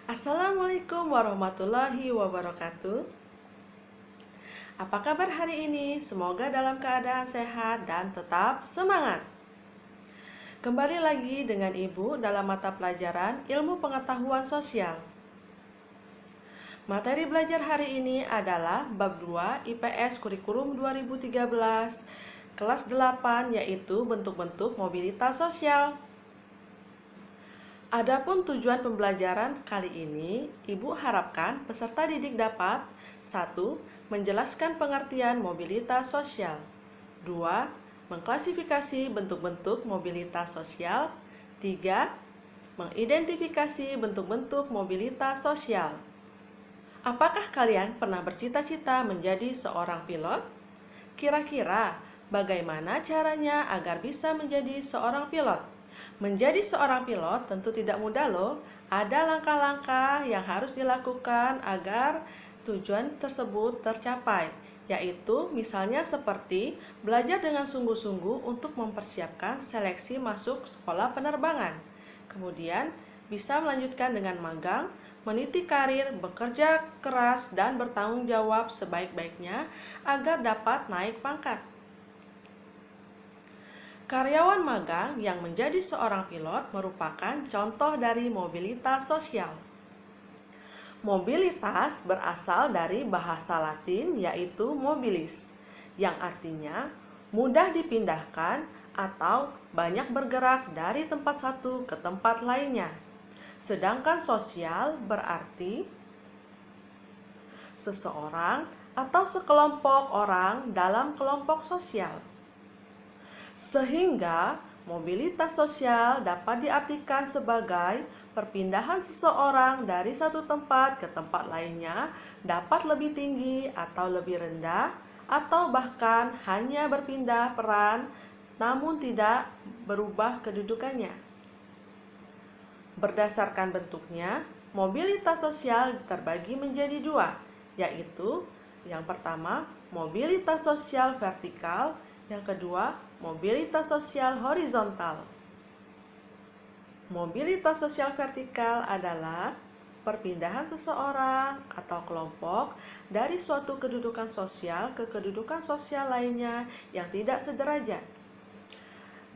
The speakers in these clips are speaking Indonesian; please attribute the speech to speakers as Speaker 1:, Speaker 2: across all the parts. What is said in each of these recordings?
Speaker 1: Assalamualaikum warahmatullahi wabarakatuh. Apa kabar hari ini? Semoga dalam keadaan sehat dan tetap semangat. Kembali lagi dengan Ibu dalam mata pelajaran Ilmu Pengetahuan Sosial. Materi belajar hari ini adalah bab 2 IPS Kurikulum 2013 kelas 8, yaitu bentuk-bentuk mobilitas sosial. Adapun tujuan pembelajaran kali ini, Ibu harapkan peserta didik dapat 1. Menjelaskan pengertian mobilitas sosial. 2. Mengklasifikasi bentuk-bentuk mobilitas sosial. 3. Mengidentifikasi bentuk-bentuk mobilitas sosial. Apakah kalian pernah bercita-cita menjadi seorang pilot? Kira-kira bagaimana caranya agar bisa menjadi seorang pilot? Menjadi seorang pilot tentu tidak mudah loh. Ada langkah-langkah yang harus dilakukan agar tujuan tersebut tercapai, yaitu misalnya seperti belajar dengan sungguh-sungguh untuk mempersiapkan seleksi masuk sekolah penerbangan. Kemudian bisa melanjutkan dengan magang, meniti karir, bekerja keras, dan bertanggung jawab sebaik-baiknya agar dapat naik pangkat. Karyawan magang yang menjadi seorang pilot merupakan contoh dari mobilitas sosial. Mobilitas berasal dari bahasa Latin yaitu mobilis, yang artinya mudah dipindahkan atau banyak bergerak dari tempat satu ke tempat lainnya. Sedangkan sosial berarti seseorang atau sekelompok orang dalam kelompok sosial. Sehingga mobilitas sosial dapat diartikan sebagai perpindahan seseorang dari satu tempat ke tempat lainnya dapat lebih tinggi atau lebih rendah, atau bahkan hanya berpindah peran namun tidak berubah kedudukannya. Berdasarkan bentuknya, mobilitas sosial terbagi menjadi dua, yaitu yang pertama mobilitas sosial vertikal, yang kedua mobilitas sosial horizontal. Mobilitas sosial vertikal adalah perpindahan seseorang atau kelompok dari suatu kedudukan sosial ke kedudukan sosial lainnya yang tidak sederajat,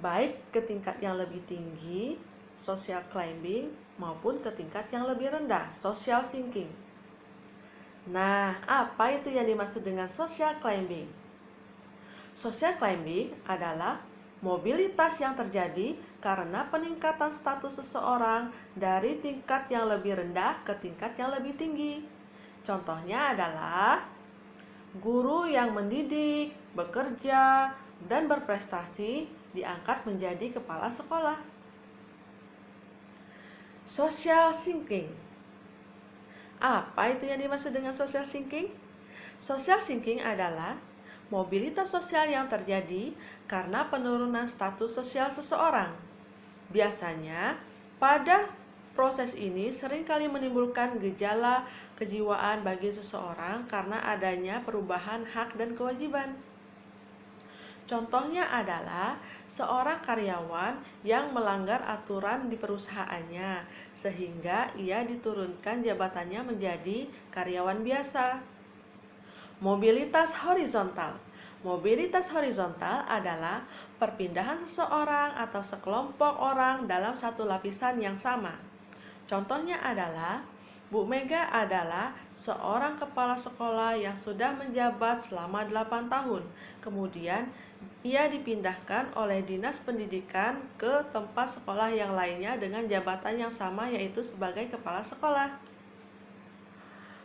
Speaker 1: baik ke tingkat yang lebih tinggi, social climbing, maupun ke tingkat yang lebih rendah, social sinking. Nah, apa itu yang dimaksud dengan social climbing? Social climbing adalah mobilitas yang terjadi karena peningkatan status seseorang dari tingkat yang lebih rendah ke tingkat yang lebih tinggi. Contohnya adalah guru yang mendidik, bekerja, dan berprestasi diangkat menjadi kepala sekolah. Social sinking. Apa itu yang dimaksud dengan social sinking? Social sinking adalah mobilitas sosial yang terjadi karena penurunan status sosial seseorang. Biasanya, pada proses ini seringkali menimbulkan gejala kejiwaan bagi seseorang karena adanya perubahan hak dan kewajiban. Contohnya adalah seorang karyawan yang melanggar aturan di perusahaannya, sehingga ia diturunkan jabatannya menjadi karyawan biasa. Mobilitas horizontal. Mobilitas horizontal adalah perpindahan seseorang atau sekelompok orang dalam satu lapisan yang sama. Contohnya adalah Bu Mega adalah seorang kepala sekolah yang sudah menjabat selama 8 tahun. Kemudian ia dipindahkan oleh Dinas Pendidikan ke tempat sekolah yang lainnya dengan jabatan yang sama, yaitu sebagai kepala sekolah.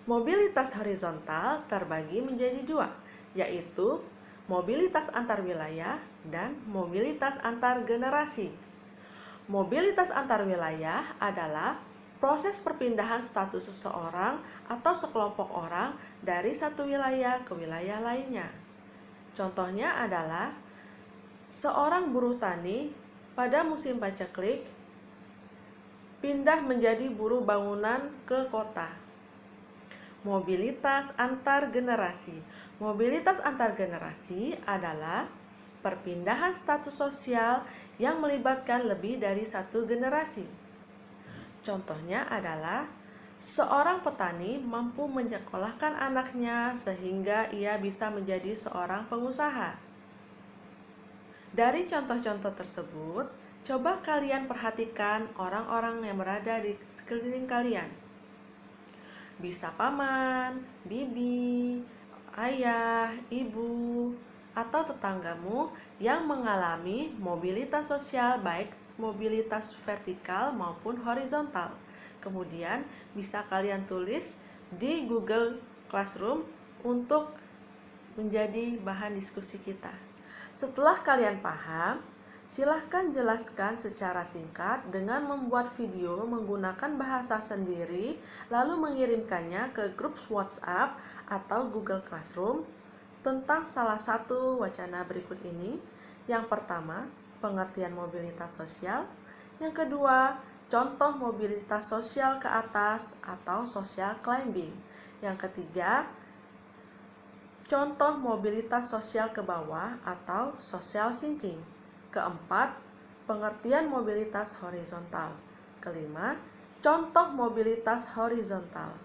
Speaker 1: Mobilitas horizontal terbagi menjadi dua, yaitu mobilitas antar wilayah dan mobilitas antar generasi. Mobilitas antar wilayah adalah proses perpindahan status seseorang atau sekelompok orang dari satu wilayah ke wilayah lainnya. Contohnya adalah seorang buruh tani pada musim paceklik pindah menjadi buruh bangunan ke kota. Mobilitas antar generasi. Mobilitas antar generasi adalah perpindahan status sosial yang melibatkan lebih dari satu generasi. Contohnya adalah Seorang petani mampu menyekolahkan anaknya sehingga ia bisa menjadi seorang pengusaha. Dari contoh-contoh tersebut, coba kalian perhatikan orang-orang yang berada di sekeliling kalian. Bisa paman, bibi, ayah, ibu, atau tetanggamu yang mengalami mobilitas sosial baik mobilitas vertikal maupun horizontal. Kemudian bisa kalian tulis di Google Classroom untuk menjadi bahan diskusi kita. Setelah kalian paham, silahkan jelaskan secara singkat dengan membuat video menggunakan bahasa sendiri, lalu mengirimkannya ke grup WhatsApp atau Google Classroom tentang salah satu wacana berikut ini. Yang pertama, pengertian mobilitas sosial. Yang kedua, contoh mobilitas sosial ke atas atau social climbing. Yang ketiga, contoh mobilitas sosial ke bawah atau social sinking. Keempat, pengertian mobilitas horizontal. Kelima, contoh mobilitas horizontal.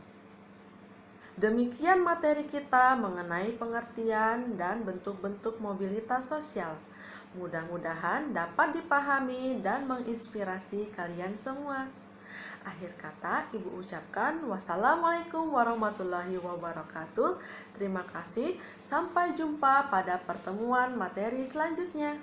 Speaker 1: Demikian materi kita mengenai pengertian dan bentuk-bentuk mobilitas sosial. Mudah-mudahan dapat dipahami dan menginspirasi kalian semua. Akhir kata, Ibu ucapkan wassalamualaikum warahmatullahi wabarakatuh. Terima kasih, sampai jumpa pada pertemuan materi selanjutnya.